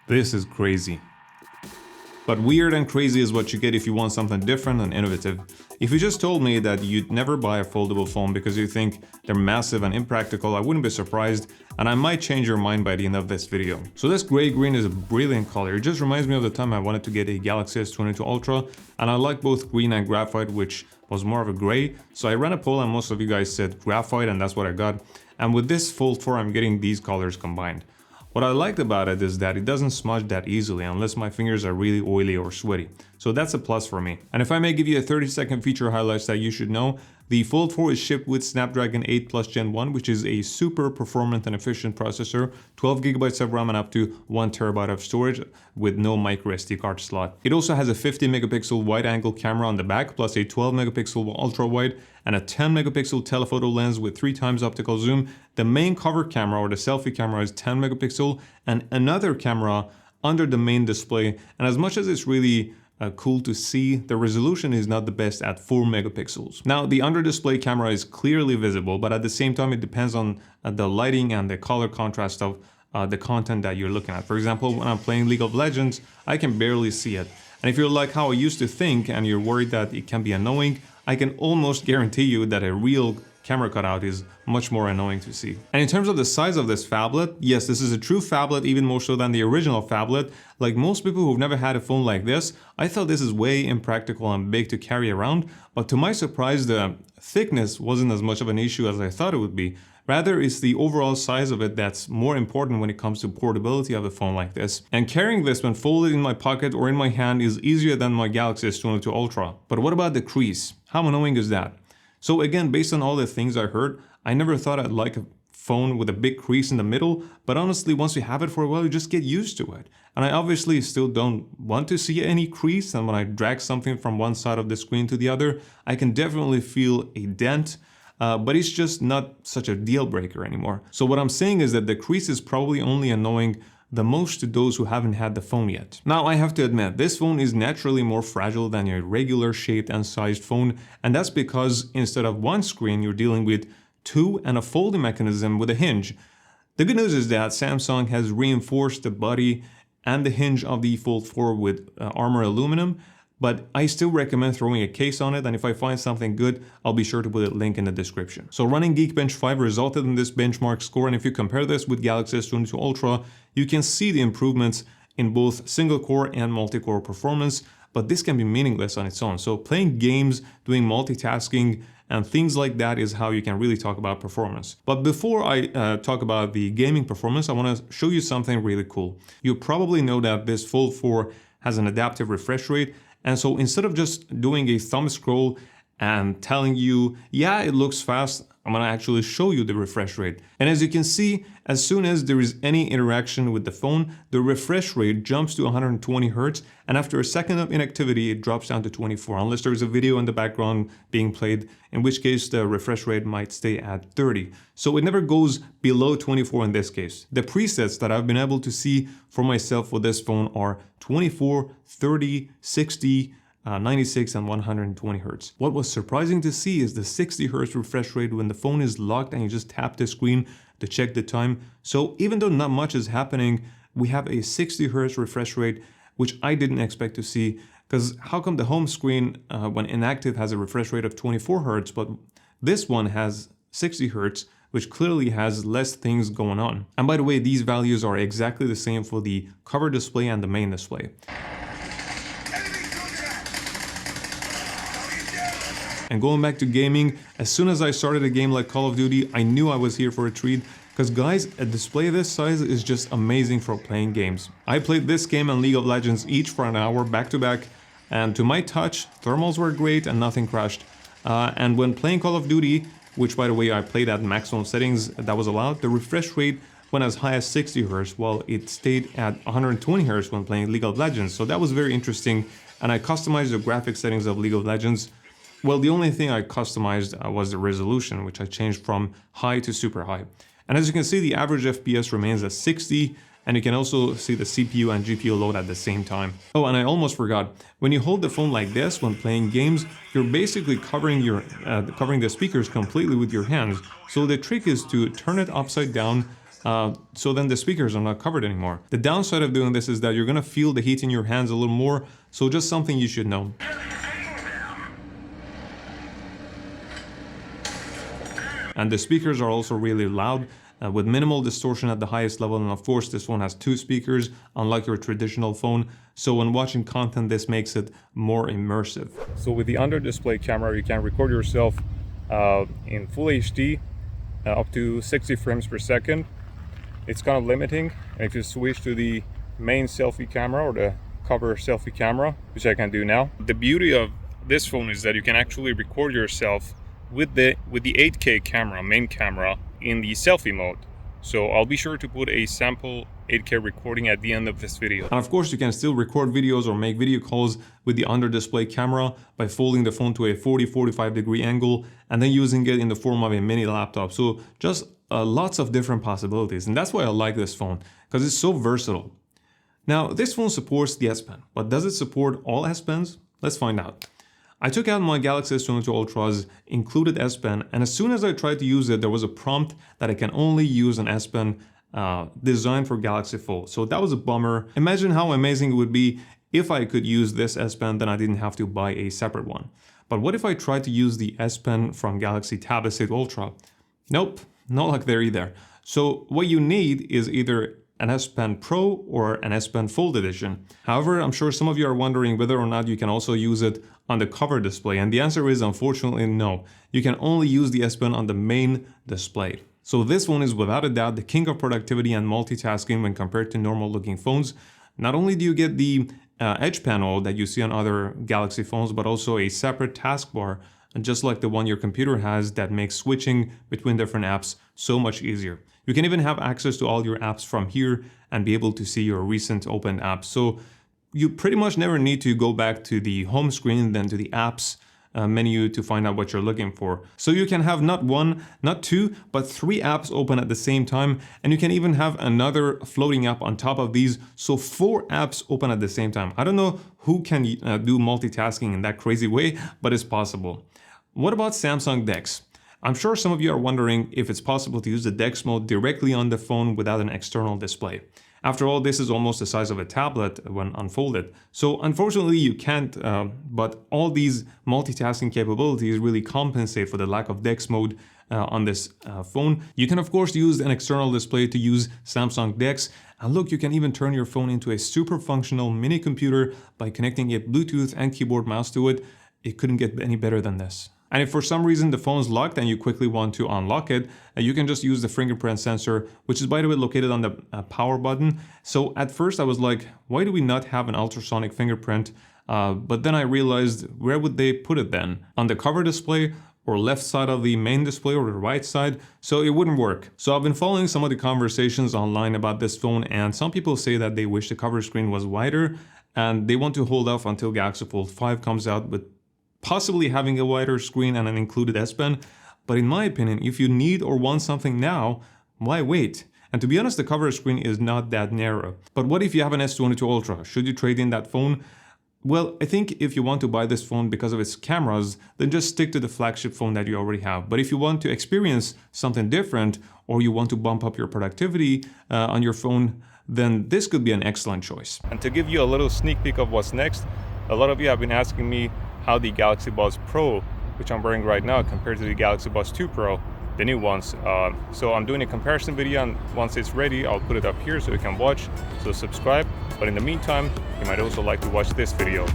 This is crazy. But weird and crazy is what you get if you want something different and innovative. If you just told me that you'd never buy a foldable phone because you think they're massive and impractical, I wouldn't be surprised, and I might change your mind by the end of this video. So this gray green is a brilliant color. It just reminds me of the time I wanted to get a Galaxy S22 Ultra, and I like both green and graphite, which was more of a gray. So I ran a poll and most of you guys said graphite, and that's what I got. And with this Fold 4, I'm getting these colors combined. What I liked about it is that it doesn't smudge that easily unless my fingers are really oily or sweaty. So that's a plus for me. And if I may give you a 30-second feature highlights that you should know, the Fold 4 is shipped with Snapdragon 8 Plus Gen 1, which is a super performant and efficient processor, 12GB of RAM and up to 1TB of storage with no micro SD card slot. It also has a 50-megapixel wide-angle camera on the back, plus a 12-megapixel ultra-wide and a 10-megapixel telephoto lens with 3x optical zoom. The main cover camera or the selfie camera is 10 megapixel and another camera under the main display. And as much as it's really cool to see, the resolution is not the best at 4 megapixels. Now, the under display camera is clearly visible, but at the same time, it depends on the lighting and the color contrast of the content that you're looking at. For example, when I'm playing League of Legends, I can barely see it. And if you're like how I used to think and you're worried that it can be annoying, I can almost guarantee you that a real camera cutout is much more annoying to see. And in terms of the size of this phablet, yes, this is a true phablet, even more so than the original phablet. Like most people who've never had a phone like this, I thought this is way impractical and big to carry around, but to my surprise, the thickness wasn't as much of an issue as I thought it would be. Rather, it's the overall size of it that's more important when it comes to portability of a phone like this. And carrying this when folded in my pocket or in my hand is easier than my Galaxy S22 Ultra. But what about the crease? How annoying is that? So again, based on all the things I heard, I never thought I'd like a phone with a big crease in the middle, but honestly, once you have it for a while, you just get used to it. And I obviously still don't want to see any crease, and when I drag something from one side of the screen to the other, I can definitely feel a dent, but it's just not such a deal breaker anymore. So what I'm saying is that the crease is probably only annoying the most to those who haven't had the phone yet. Now, I have to admit, this phone is naturally more fragile than a regular shaped and sized phone, and that's because instead of one screen, you're dealing with two and a folding mechanism with a hinge. The good news is that Samsung has reinforced the body and the hinge of the Fold 4 with armor aluminum, but I still recommend throwing a case on it, and if I find something good, I'll be sure to put a link in the description. So running Geekbench 5 resulted in this benchmark score, and if you compare this with Galaxy S22 Ultra, you can see the improvements in both single-core and multi-core performance, but this can be meaningless on its own. So playing games, doing multitasking, and things like that is how you can really talk about performance. But before I talk about the gaming performance, I want to show you something really cool. You probably know that this Fold 4 has an adaptive refresh rate, and so instead of just doing a thumb scroll and telling you, yeah, it looks fast, I'm gonna actually show you the refresh rate. And as you can see, as soon as there is any interaction with the phone, the refresh rate jumps to 120 Hz, and after a second of inactivity, it drops down to 24, unless there is a video in the background being played, in which case the refresh rate might stay at 30. So it never goes below 24 in this case. The presets that I've been able to see for myself with this phone are 24, 30, 60, 96 and 120 Hz. What was surprising to see is the 60 Hz refresh rate when the phone is locked and you just tap the screen to check the time. So even though not much is happening, we have a 60 Hz refresh rate, which I didn't expect to see, because how come the home screen when inactive has a refresh rate of 24 Hz, but this one has 60 Hz, which clearly has less things going on. And by the way, these values are exactly the same for the cover display and the main display. And going back to gaming, as soon as I started a game like Call of Duty, I knew I was here for a treat, because guys, a display this size is just amazing for playing games. I played this game and League of Legends each for an hour back to back, and to my touch, thermals were great and nothing crashed. And when playing Call of Duty, which by the way I played at maximum settings that was allowed, the refresh rate went as high as 60 Hz while it stayed at 120 Hz when playing League of Legends. So that was very interesting, and I customized the graphic settings of League of Legends. Well, the only thing I customized was the resolution, which I changed from high to super high. And as you can see, the average FPS remains at 60, and you can also see the CPU and GPU load at the same time. Oh, and I almost forgot, when you hold the phone like this when playing games, you're basically covering the speakers completely with your hands. So the trick is to turn it upside down, so then the speakers are not covered anymore. The downside of doing this is that you're gonna feel the heat in your hands a little more, so just something you should know. And the speakers are also really loud, with minimal distortion at the highest level, and of course this phone has 2 speakers, unlike your traditional phone, so when watching content this makes it more immersive. So with the under-display camera you can record yourself in full HD, up to 60 frames per second. It's kind of limiting, and if you switch to the main selfie camera or the cover selfie camera, which I can do now, the beauty of this phone is that you can actually record yourself with the 8K camera, main camera, in the selfie mode. So I'll be sure to put a sample 8K recording at the end of this video. And of course you can still record videos or make video calls with the under display camera by folding the phone to a 40-45 degree angle and then using it in the form of a mini laptop. So just lots of different possibilities, and that's why I like this phone, because it's so versatile. Now this phone supports the S Pen, but does it support all S Pens? Let's find out. I took out my Galaxy S22 Ultra's included S Pen, and as soon as I tried to use it, there was a prompt that I can only use an S Pen designed for Galaxy Fold. So that was a bummer. Imagine how amazing it would be if I could use this S Pen, then I didn't have to buy a separate one. But what if I tried to use the S Pen from Galaxy Tab S8 Ultra? Nope, not like there either. So what you need is either an S Pen Pro or an S Pen Fold Edition. However, I'm sure some of you are wondering whether or not you can also use it on the cover display, and the answer is unfortunately no. You can only use the S Pen on the main display. So this one is without a doubt the king of productivity and multitasking when compared to normal looking phones. Not only do you get the edge panel that you see on other Galaxy phones, but also a separate taskbar, just like the one your computer has, that makes switching between different apps so much easier. You can even have access to all your apps from here and be able to see your recent opened apps. So you pretty much never need to go back to the home screen, then to the apps menu to find out what you're looking for. So you can have not 1, not 2, but 3 apps open at the same time, and you can even have another floating app on top of these, so 4 apps open at the same time. I don't know who can do multitasking in that crazy way, but it's possible. What about Samsung Dex? I'm sure some of you are wondering if it's possible to use the Dex Mode directly on the phone without an external display. After all, this is almost the size of a tablet when unfolded. So unfortunately you can't, but all these multitasking capabilities really compensate for the lack of Dex Mode on this phone. You can of course use an external display to use Samsung Dex. And look, you can even turn your phone into a super functional mini computer by connecting a Bluetooth and keyboard mouse to it. It couldn't get any better than this. And if for some reason the phone's locked and you quickly want to unlock it, you can just use the fingerprint sensor, which is by the way located on the power button. So at first I was like, why do we not have an ultrasonic fingerprint? But then I realized, where would they put it then? On the cover display, or left side of the main display, or the right side? So it wouldn't work. So I've been following some of the conversations online about this phone, and some people say that they wish the cover screen was wider, and they want to hold off until Galaxy Fold 5 comes out with possibly having a wider screen and an included S Pen. But in my opinion, if you need or want something now, why wait? And to be honest, the cover screen is not that narrow. But what if you have an S22 Ultra? Should you trade in that phone? Well, I think if you want to buy this phone because of its cameras, then just stick to the flagship phone that you already have. But if you want to experience something different, or you want to bump up your productivity on your phone, then this could be an excellent choice. And to give you a little sneak peek of what's next, a lot of you have been asking me how the Galaxy Buds Pro, which I'm wearing right now, compared to the Galaxy Buds 2 Pro, the new ones. So I'm doing a comparison video, and once it's ready, I'll put it up here so you can watch. So subscribe. But in the meantime, you might also like to watch this video.